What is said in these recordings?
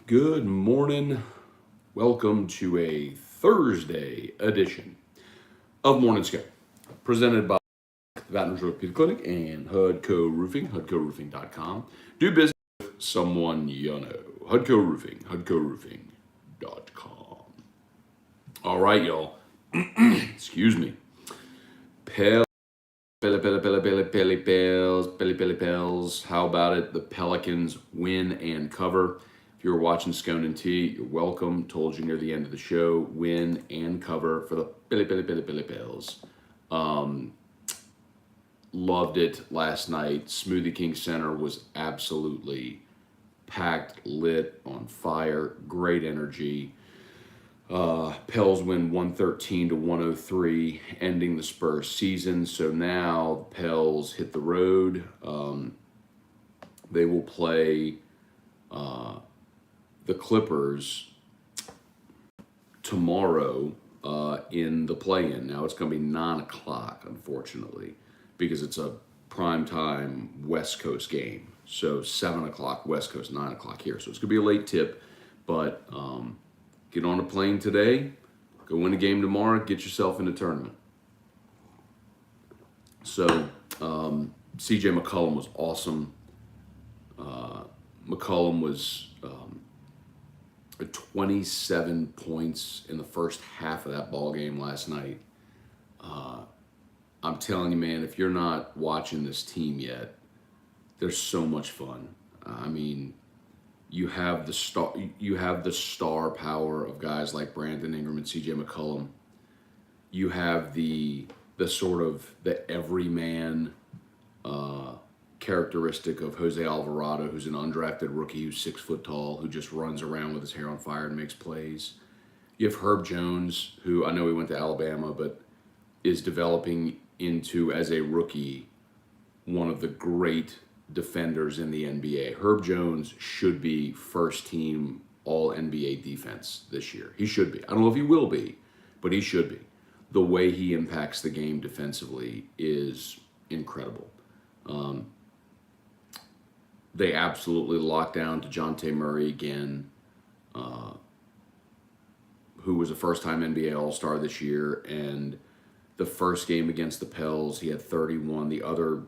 Good morning. Welcome to a Thursday edition of Morning Scone, presented by the Baton Rouge Orthopedic Clinic and HUDCO Roofing, HUDCORoofing.com. Do business with someone you know. HUDCO Roofing, HUDCORoofing.com. All right, y'all. Excuse me. Pels. How about it? The Pelicans win and cover. If you're watching Scone and T, you're welcome. Told you near the end of the show, win and cover for the Pels. Loved it last night. Smoothie King Center was absolutely packed, lit, on fire. Great energy. Pels win 113-103, ending the Spurs season. So now the Pels hit the road. They will play the Clippers tomorrow in the play-in. Now it's going to be 9 o'clock, unfortunately, because it's a primetime West Coast game. So 7 o'clock West Coast, 9 o'clock here. So it's going to be a late tip, but get on a plane today, go win a game tomorrow, get yourself in the tournament. So CJ McCollum was awesome. McCollum was 27 points in the first half of that ball game last night. I'm telling you, man, if you're not watching this team yet, they're so much fun. I mean, you have the star power of guys like Brandon Ingram and CJ McCollum. You have the sort of the everyman characteristic of Jose Alvarado, who's an undrafted rookie who's 6 foot tall, who just runs around with his hair on fire and makes plays. You have Herb Jones, who I know he went to Alabama, but is developing into, as a rookie, one of the great defenders in the NBA. Herb Jones should be first team all NBA defense this year. He should be. I don't know if he will be, but he should be. The way he impacts the game defensively is incredible. They absolutely locked down DeJounte Murray again, who was a first-time NBA All-Star this year. And the first game against the Pels, he had 31. The other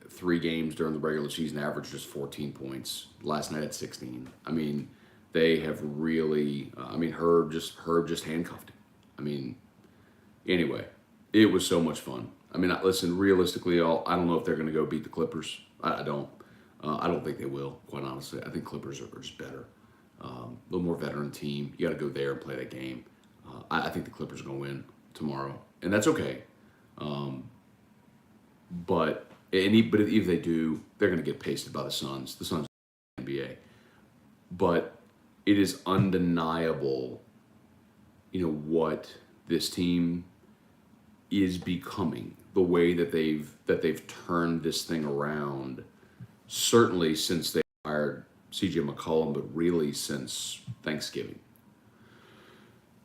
3 games during the regular season averaged just 14 points. Last night at 16. I mean, they have really. Herb just handcuffed him. I mean, anyway, it was so much fun. I mean, listen, realistically, I don't know if they're going to go beat the Clippers. I don't. I don't think they will, quite honestly. I think Clippers are just better. A little more veteran team. You got to go there and play that game. I think the Clippers are going to win tomorrow, and that's okay. But if they do, they're going to get pasted by the Suns. The Suns are the NBA. But it is undeniable, what this team is becoming. The way that they've turned this thing around. Certainly since they hired CJ McCollum, but really since Thanksgiving.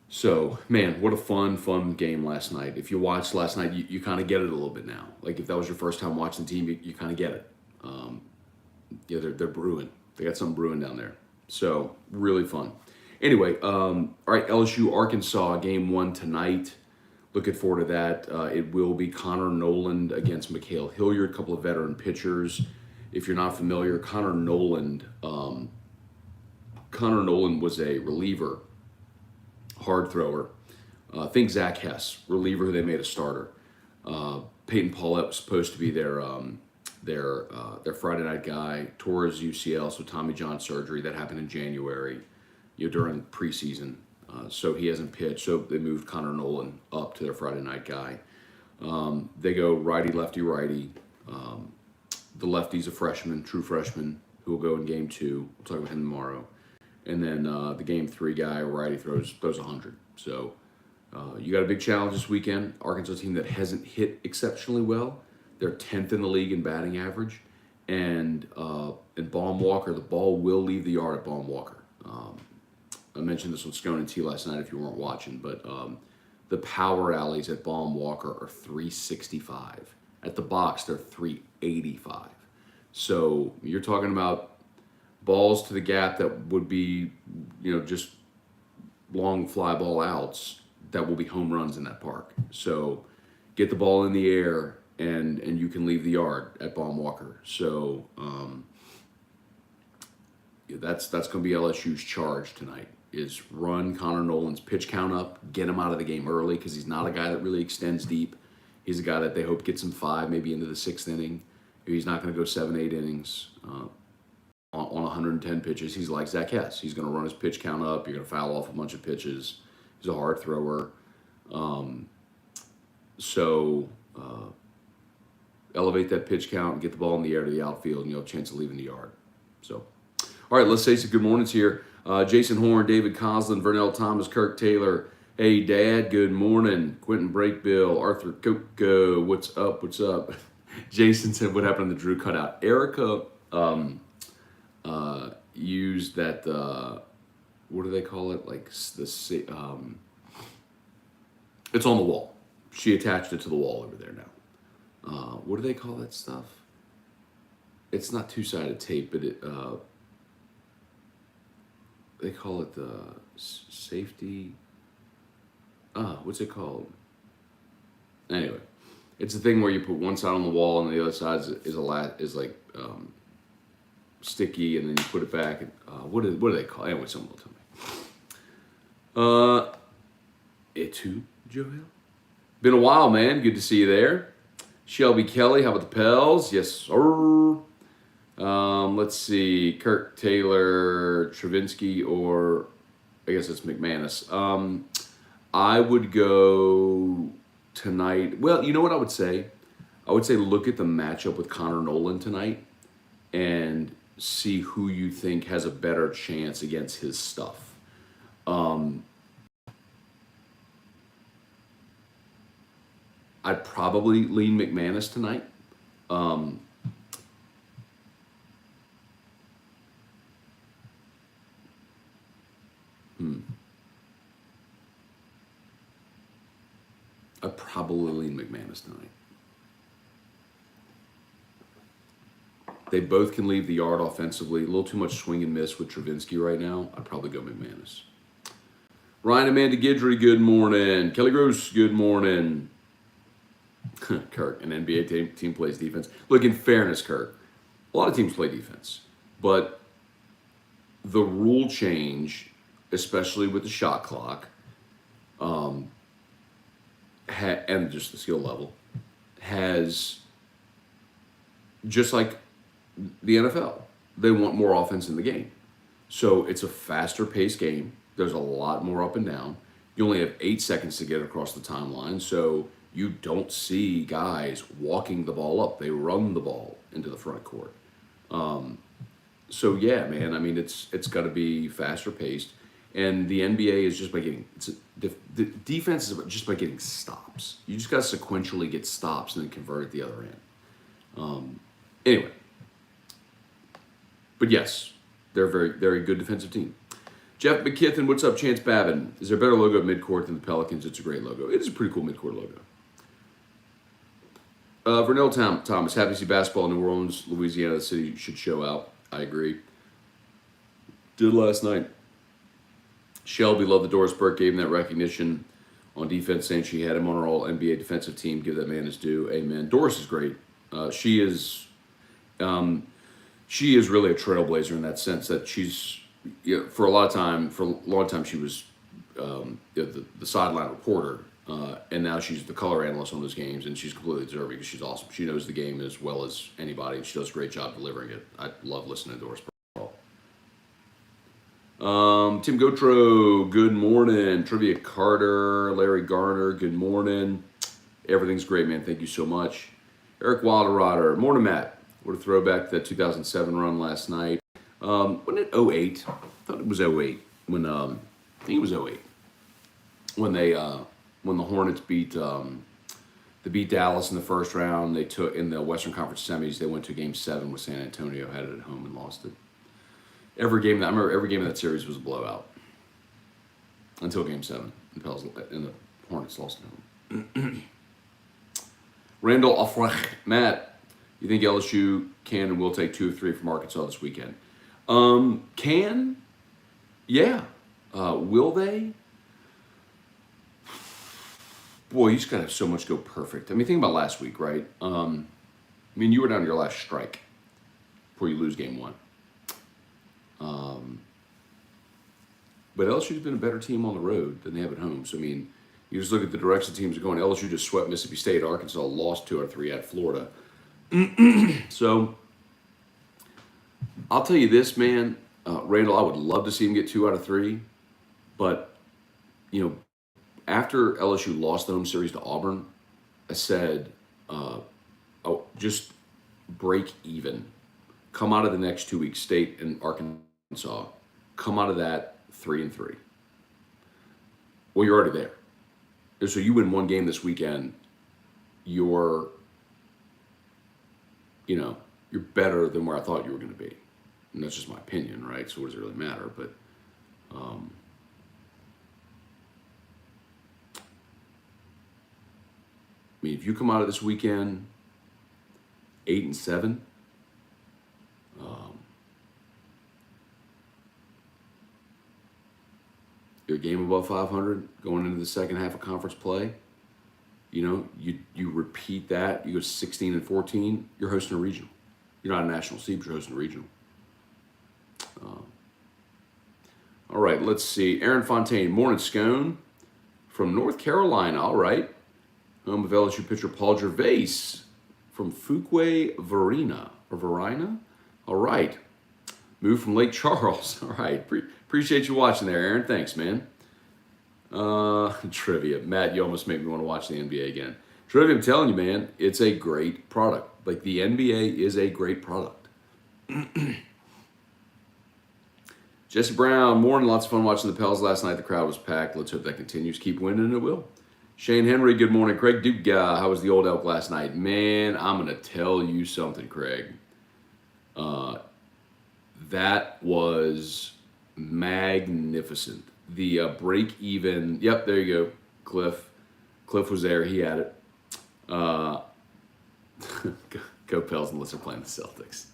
So, man, what a fun game last night. If you watched last night, you kind of get it a little bit now. Like, if that was your first time watching the team, you kind of get it. They're brewing. They got something brewing down there. So, really fun. Anyway, all right, LSU-Arkansas, game 1 tonight. Looking forward to that. It will be Connor Noland against Mikhail Hilliard, a couple of veteran pitchers. If you're not familiar, Connor Noland was a reliever, hard thrower. Think Zach Hess, reliever who they made a starter. Peyton Paulette was supposed to be their Friday night guy. Tore his UCL, so Tommy John surgery. That happened in January, during preseason. So he hasn't pitched. So they moved Connor Noland up to their Friday night guy. They go righty, lefty, righty. The lefty's a freshman, true freshman, who will go in game 2. We'll talk about him tomorrow. And then the game 3 guy, righty, throws 100. So you got a big challenge this weekend. Arkansas team that hasn't hit exceptionally well. They're 10th in the league in batting average. And Baum Walker, the ball will leave the yard at Baum Walker. I mentioned this on Scone and T last night if you weren't watching, but the power alleys at Baum Walker are 365. At the box, they're 385. So you're talking about balls to the gap that would be, just long fly ball outs that will be home runs in that park. So get the ball in the air and you can leave the yard at Baum-Walker. So that's going to be LSU's charge tonight, is run Connor Noland's pitch count up, get him out of the game early, because he's not a guy that really extends deep. He's a guy that they hope gets him 5, maybe into the 6th inning. He's not going to go 7, 8 innings on 110 pitches. He's like Zach Hess. He's going to run his pitch count up. You're going to foul off a bunch of pitches. He's a hard thrower. So elevate that pitch count and get the ball in the air to the outfield, and you'll have a chance of leaving the yard. So, all right, let's say some good mornings here. Jason Horn, David Coslin, Vernell Thomas, Kirk Taylor. Hey, Dad, good morning. Quentin Breakbill, Arthur Coco, what's up, what's up? Jason said, what happened to the Drew cutout? Erica used that, what do they call it? Like, it's on the wall. She attached it to the wall over there now. What do they call that stuff? It's not two-sided tape, but they call it the safety. What's it called? Anyway, it's a thing where you put one side on the wall and the other side is like sticky, and then you put it back. And, what do they call it? Anyway, someone will tell me. Etu, Joel. Been a while, man. Good to see you there. Shelby Kelly, how about the Pels? Yes, sir. Let's see. Kirk Taylor, Travinsky, or I guess it's McManus. I would go tonight. Well, you know what I would say? I would say look at the matchup with Connor Noland tonight and see who you think has a better chance against his stuff. I'd probably lean McManus tonight. I'd probably lean McManus tonight. They both can leave the yard offensively. A little too much swing and miss with Travinsky right now. I'd probably go McManus. Ryan Amanda Guidry, good morning. Kelly Gross, good morning. Kirk, an NBA team plays defense. Look, in fairness, Kirk, a lot of teams play defense. But the rule change, especially with the shot clock, and just the skill level, has, just like the NFL, they want more offense in the game. So it's a faster paced game. There's a lot more up and down. You only have 8 seconds to get across the timeline, so you don't see guys walking the ball up. They run the ball into the front court. So yeah, man, I mean, it's got to be faster paced. And the NBA is just by getting, the defense is just by getting stops. You just got to sequentially get stops and then convert at the other end. Anyway. But yes, they're a very, very good defensive team. Jeff McKithen, what's up, Chance Babin? Is there a better logo at midcourt than the Pelicans? It's a great logo. It is a pretty cool midcourt logo. Vernell Thomas, happy to see basketball in New Orleans, Louisiana. The city should show out. I agree. Did last night. Shelby, love the Doris Burke, gave him that recognition on defense, saying she had him on her all-NBA defensive team. Give that man his due. Amen. Doris is great. She is really a trailblazer in that sense that she's, for a long time she was the sideline reporter, and now she's the color analyst on those games, and she's completely deserving because she's awesome. She knows the game as well as anybody, and she does a great job delivering it. I love listening to Doris Burke. Tim Gotro, good morning. Trivia Carter, Larry Garner, good morning. Everything's great, man. Thank you so much. Eric Wilderotter, morning, Matt. What a throwback to that 2007 run last night. Wasn't it 08? I thought it was 08. I think it was 08. When the Hornets beat Dallas in the first round. They took, in the Western Conference semis, they went to Game 7 with San Antonio, had it at home and lost it. I remember every game of that series was a blowout until Game 7, and the Hornets lost at home. Randall Offrech, Matt, you think LSU can and will take 2 or 3 from Arkansas this weekend? Can? Yeah. Will they? Boy, you just gotta have so much go perfect. I mean, think about last week, right? I mean, you were down to your last strike before you lose game one. But LSU's been a better team on the road than they have at home. So, I mean, you just look at the direction teams are going. LSU just swept Mississippi State. Arkansas lost 2 out of 3 at Florida. So, I'll tell you this, man. Randall, I would love to see him get 2 out of 3. But, you know, after LSU lost the home series to Auburn, I said, just break even. Come out of the next 2 weeks, State and Arkansas. Come out of that 3-3. Well, you're already there. So you win one game this weekend, you're better than where I thought you were going to be. And that's just my opinion, right? So what does it really matter? But I mean, if you come out of this weekend 8-7, you're a game above 500 going into the second half of conference play. You know, you repeat that, you go 16-14, you're hosting a regional. You're not a national seed, but you're hosting a regional. All right, let's see. Aaron Fontaine, morning, Scone from North Carolina. All right. Home of LSU pitcher Paul Gervais from Fuquay Varina. All right. Moved from Lake Charles. All right. Appreciate you watching there, Aaron. Thanks, man. Trivia. Matt, you almost made me want to watch the NBA again. Trivia, I'm telling you, man, it's a great product. Like, the NBA is a great product. Jesse Brown, morning. Lots of fun watching the Pels last night. The crowd was packed. Let's hope that continues. Keep winning, and it will. Shane Henry, good morning. Craig Duke, how was the Old Elk last night? Man, I'm going to tell you something, Craig. That was magnificent. The break even. Yep, there you go. Cliff was there. He had it. Go Pels unless they're playing the Celtics.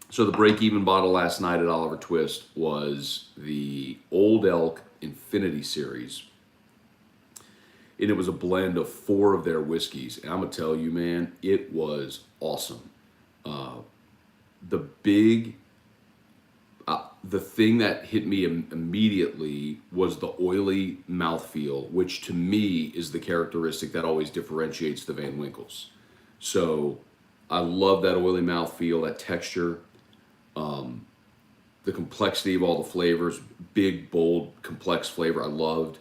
So the break-even bottle last night at Oliver Twist was the Old Elk Infinity Series. And it was a blend of 4 of their whiskeys. And I'm going to tell you, man, it was awesome. The thing that hit me immediately was the oily mouthfeel, which to me is the characteristic that always differentiates the Van Winkles. So I love that oily mouthfeel, that texture. The complexity of all the flavors, big, bold, complex flavor, I loved.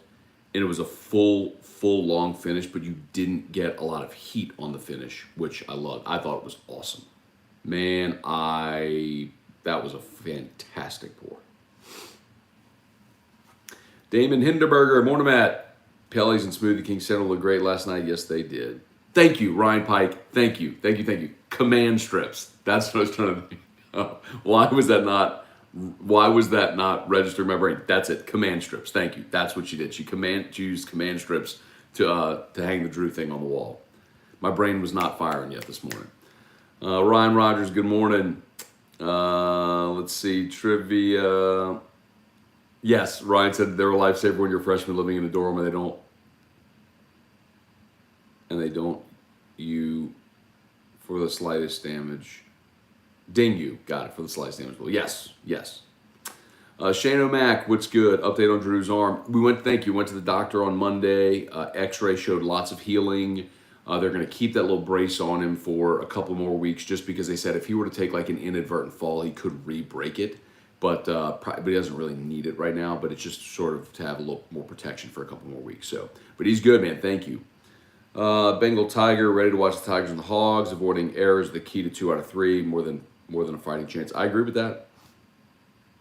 And it was a full, long finish, but you didn't get a lot of heat on the finish, which I loved. I thought it was awesome. Man, that was a fantastic pour. Damon Hinderberger, morning, Matt. Pellies and Smoothie King Central looked great last night. Yes, they did. Thank you, Ryan Pike. Thank you. Command strips. That's what I was trying to think. Why was that not registered in my brain? That's it. Command strips. Thank you. That's what she did. She used command strips to hang the Drew thing on the wall. My brain was not firing yet this morning. Ryan Rogers, good morning. Let's see. Trivia. Yes, Ryan said they were a lifesaver when you're a freshman living in a dorm and they don't you for the slightest damage. Ding you. Got it, for the slightest damage. Well, yes. Shane O'Mac, what's good? Update on Drew's arm. Went to the doctor on Monday. X-ray showed lots of healing. They're going to keep that little brace on him for a couple more weeks just because they said if he were to take like an inadvertent fall, he could re-break it. But he doesn't really need it right now, but it's just sort of to have a little more protection for a couple more weeks. So, but he's good, man. Thank you. Bengal Tiger, ready to watch the Tigers and the Hogs. Avoiding errors, the key to 2 out of 3, more than a fighting chance. I agree with that.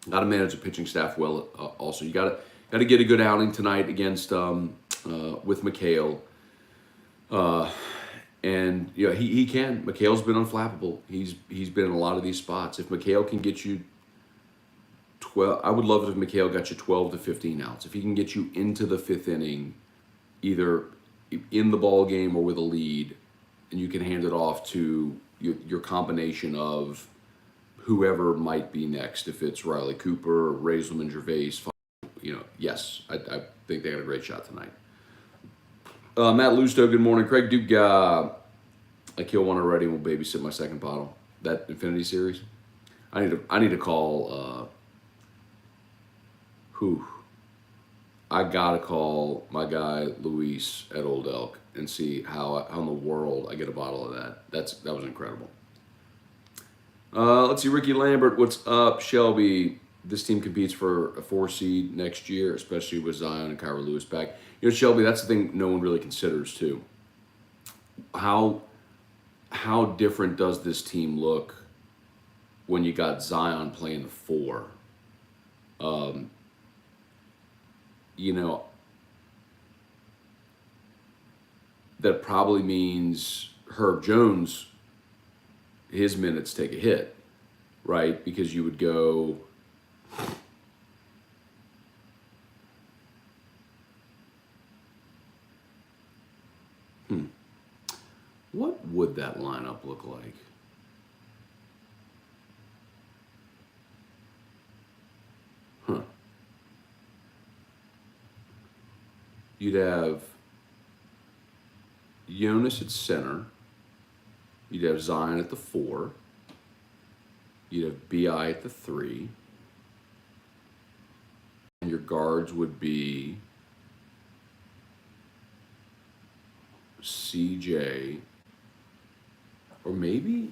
Got to manage the pitching staff well. Also, you got to get a good outing tonight against with McHale. And you know he can. McHale's been unflappable. He's been in a lot of these spots. If McHale can get you 12, I would love it if McHale got you 12 to 15 outs. If he can get you into the 5th inning, either in the ball game or with a lead, and you can hand it off to your combination of whoever might be next, if it's Riley Cooper, Razelman, Gervais, yes, I think they got a great shot tonight. Matt Lusto, good morning. Craig Duke, I killed one already and will babysit my second bottle. That Infinity Series. I need to call. I gotta call my guy Luis at Old Elk and see how in the world I get a bottle of that. That was incredible. Let's see, Ricky Lambert, what's up, Shelby? This team competes for a 4 seed next year, especially with Zion and Kyra Lewis back. Shelby, that's the thing no one really considers too. How different does this team look when you got Zion playing the 4? That probably means Herb Jones, his minutes take a hit, right? Because you would go what would that lineup look like? You'd have Jonas at center. You'd have Zion at the 4. You'd have BI at the 3. And your guards would be CJ, or maybe,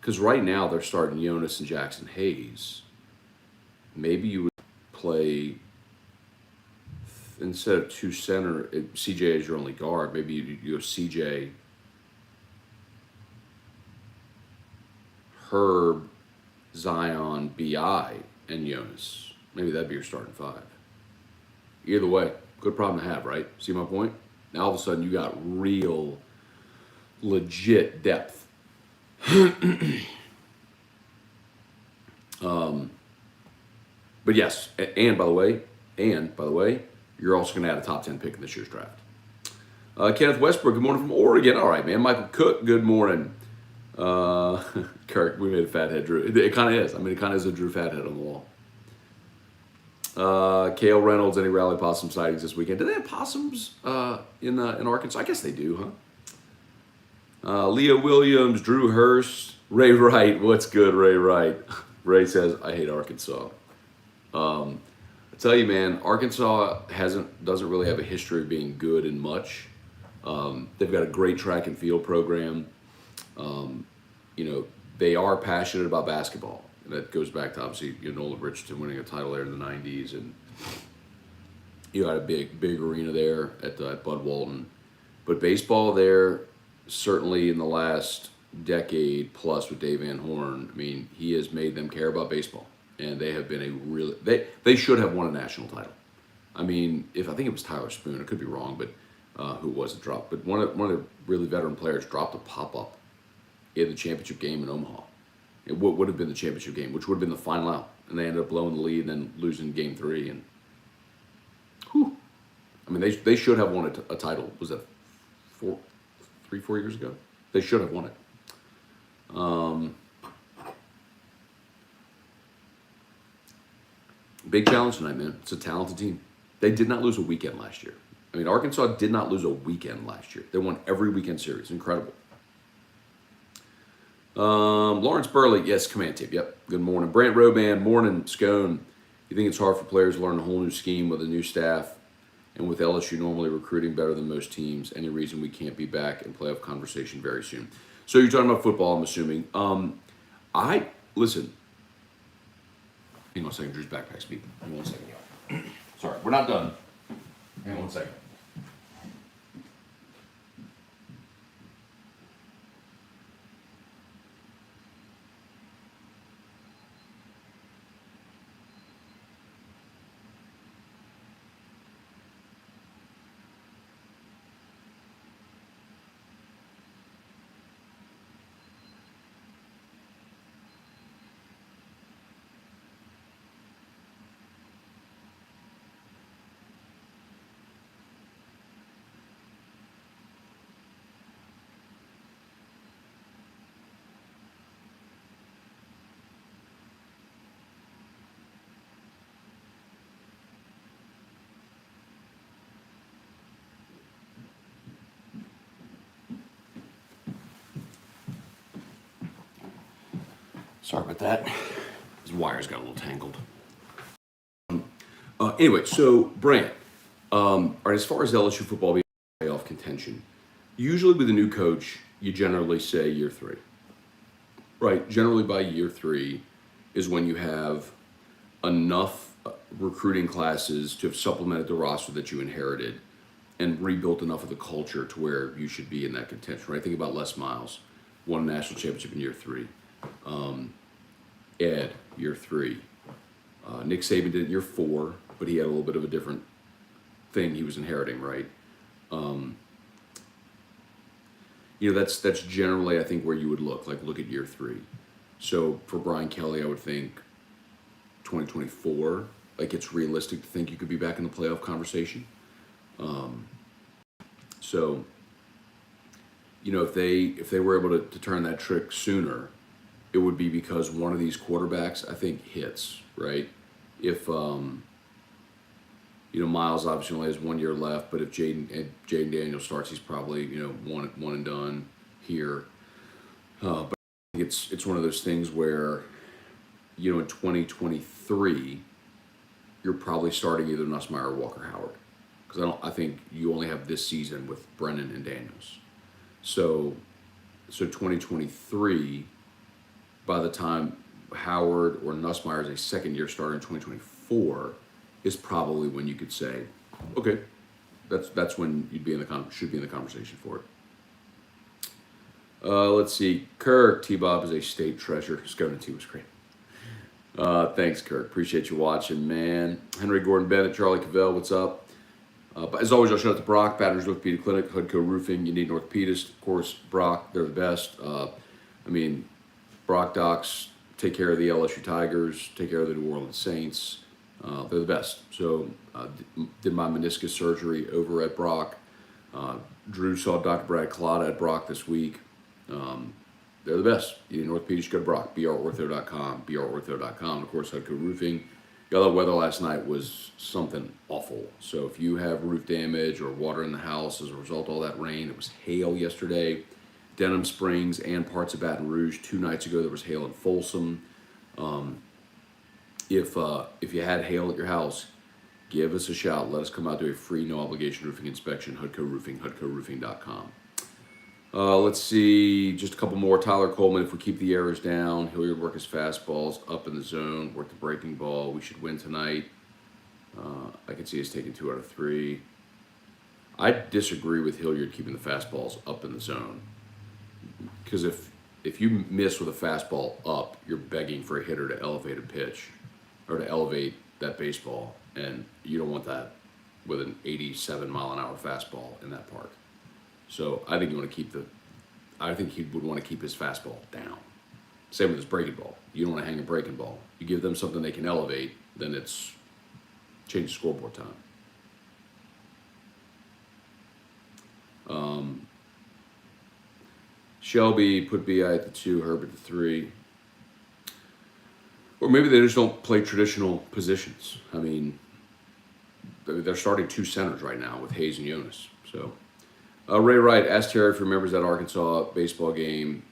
because right now they're starting Jonas and Jackson Hayes. Maybe you would play, instead of 2 center, CJ is your only guard. Maybe you go CJ, Herb, Zion, BI, and Jonas. Maybe that'd be your starting 5. Either way, good problem to have, right? See my point? Now all of a sudden you got real, legit depth. But yes, and by the way, you're also going to add a top 10 pick in this year's draft. Kenneth Westbrook, good morning from Oregon. All right, man. Michael Cook, good morning. Kirk, we made a fathead Drew. It kind of is. It kind of is a Drew fathead on the wall. Kale Reynolds, any Rally Possum sightings this weekend? Do they have possums in Arkansas? I guess they do, huh? Leo Williams, Drew Hurst, Ray Wright. What's good, Ray Wright? Ray says, I hate Arkansas. I tell you, man, Arkansas doesn't really have a history of being good in much. They've got a great track and field program. They are passionate about basketball. And that goes back to, obviously, Nolan Richardson winning a title there in the 90s. And you had a big arena there at Bud Walton. But baseball there, certainly in the last decade plus with Dave Van Horn, he has made them care about baseball. And they have been they should have won a national title. I think it was Tyler Spoon, I could be wrong, but who was it dropped? But one of the really veteran players dropped a pop-up in the championship game in Omaha. It would have been the championship game, which would have been the final out. And they ended up blowing the lead and then losing game 3. And they should have won a title. Was that 4 years ago? They should have won it. Big challenge tonight, man. It's a talented team. They did not lose a weekend last year. Arkansas did not lose a weekend last year. They won every weekend series. Incredible. Lawrence Burley, yes, command tape. Yep. Good morning. Brant Roban, morning. Scone. You think it's hard for players to learn a whole new scheme with a new staff and with LSU normally recruiting better than most teams? Any reason we can't be back in playoff conversation very soon? So you're talking about football, I'm assuming. Listen. Hang on a second. Drew's backpack's beeping. Hang on 1 second. Sorry, we're not done. Hang on 1 second. Sorry about that. His wires got a little tangled. Anyway, so Brant, all right, as far as LSU football being playoff contention, usually with a new coach, you generally say year 3. Right? Generally by year 3 is when you have enough recruiting classes to have supplemented the roster that you inherited and rebuilt enough of the culture to where you should be in that contention. Right? Think about Les Miles, won a national championship in year 3. Ed, year 3. Nick Saban did it year 4, but he had a little bit of a different thing he was inheriting, right? That's generally, I think, where you would look at year 3. So for Brian Kelly, I would think 2024, it's realistic to think you could be back in the playoff conversation. So, if they were able to turn that trick sooner, it would be because one of these quarterbacks, I think, hits, right? If, Miles obviously only has 1 year left, but if Jaden Daniels starts, he's probably, one and done here. But I think it's one of those things where, in 2023, you're probably starting either Nussmeier or Walker Howard. Because I think you only have this season with Brennan and Daniels. So 2023, by the time Howard or Nussmeier is a second-year starter in 2024, is probably when you could say, okay, that's when you'd be should be in the conversation for it. Let's see. Kirk, T-Bob is a state treasure. Scone T was great. Thanks, Kirk. Appreciate you watching, man. Henry Gordon Bennett, Charlie Cavell, what's up? But as always, I'll shout out to Brock, Batters Orthopedic Clinic, Hudco Roofing. You need an orthopedist, of course. Brock, they're the best. Brock docs take care of the LSU Tigers, take care of the New Orleans Saints. They're the best. So did my meniscus surgery over at Brock. Drew saw Dr. Brad Collada at Brock this week. They're the best. You need an orthopedist, go to Brock, brortho.com, brortho.com. Of course, Hudco Roofing. The weather last night was something awful. So if you have roof damage or water in the house as a result of all that rain, it was hail yesterday. Denham Springs and parts of Baton Rouge. 2 nights ago, there was hail in Folsom. If you had hail at your house, give us a shout. Let us come out to a free, no-obligation roofing inspection. Hudco Roofing, hudcoroofing.com. Let's see, just a couple more. Tyler Coleman, if we keep the errors down, Hilliard work his fastballs up in the zone, work the breaking ball. We should win tonight. I can see us taking 2 out of 3. I disagree with Hilliard keeping the fastballs up in the zone. Because if you miss with a fastball up, you're begging for a hitter to elevate a pitch or to elevate that baseball. And you don't want that with an 87-mile-an-hour fastball in that park. So I think I think he would want to keep his fastball down. Same with his breaking ball. You don't want to hang a breaking ball. You give them something they can elevate, then it's change the scoreboard time. Shelby put BI at the 2, Herb at the 3. Or maybe they just don't play traditional positions. They're starting 2 centers right now with Hayes and Jonas. So. Ray Wright, asked Terry if he remembers that Arkansas baseball game.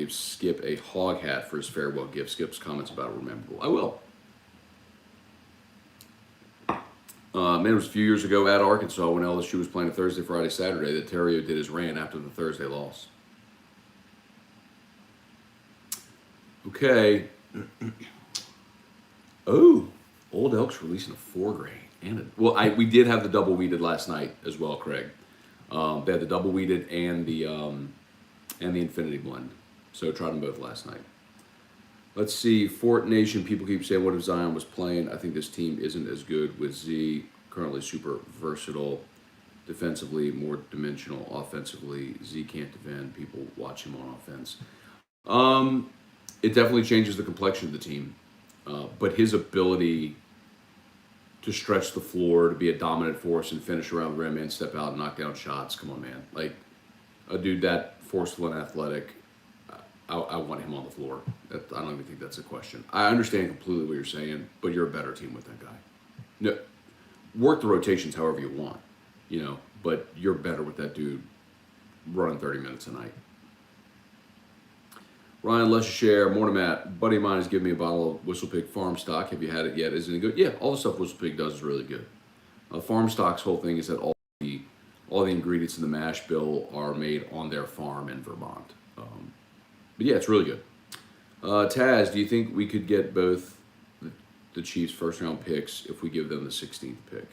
Skip a hog hat for his farewell gift. Skip's comments about it were memorable. I will. It was a few years ago at Arkansas when LSU was playing a Thursday, Friday, Saturday that Terrio did his rant after the Thursday loss. Okay. Oh, Old Elk's releasing a 4 grade. We did have the double weeded last night as well, Craig. They had the double weeded and the Infinity blend. So I tried them both last night. Let's see, Fort Nation. People keep saying, what if Zion was playing? I think this team isn't as good with Z. Currently super versatile, defensively more dimensional, offensively Z can't defend. People watch him on offense. It definitely changes the complexion of the team, but his ability to stretch the floor, to be a dominant force and finish around the rim and step out and knock down shots. Come on, man. Like a dude that forceful and athletic, I want him on the floor. I don't even think that's a question. I understand completely what you're saying, but you're a better team with that guy. No, work the rotations however you want, but you're better with that dude running 30 minutes a night. Ryan Leicester, morning Matt. Buddy of mine has given me a bottle of Whistle Pig Farm Stock. Have you had it yet? Isn't it good? Yeah, all the stuff Whistle Pig does is really good. Farm Stock's whole thing is that all the ingredients in the mash bill are made on their farm in Vermont. But yeah, it's really good. Taz, do you think we could get both the Chiefs' first round picks if we give them the 16th pick?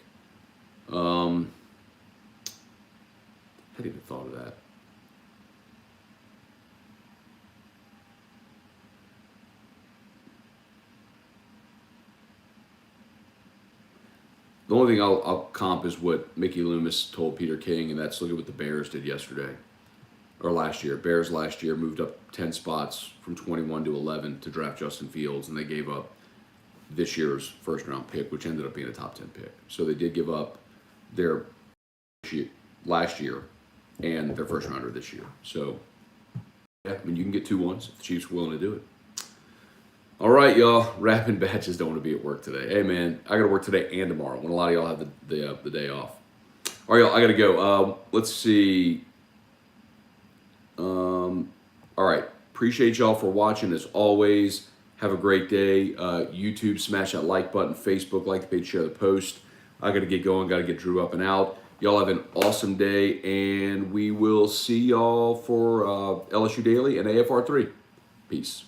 I hadn't even thought of that. The only thing I'll comp is what Mickey Loomis told Peter King, and that's look at what the Bears did yesterday. Or last year. Bears last year moved up 10 spots from 21 to 11 to draft Justin Fields, and they gave up this year's first-round pick, which ended up being a top 10 pick. So they did give up their last year and their first-rounder this year. So, yeah, I mean, you can get 2-1s if the Chiefs are willing to do it. All right, y'all. Rapping batches don't want to be at work today. Hey, man, I got to work today and tomorrow when a lot of y'all have the day off. All right, y'all, I got to go. Let's see. All right. Appreciate y'all for watching as always. Have a great day. YouTube, smash that like button. Facebook, like the page, share the post. I got to get going. Got to get Drew up and out. Y'all have an awesome day, and we will see y'all for LSU Daily and AFR3. Peace.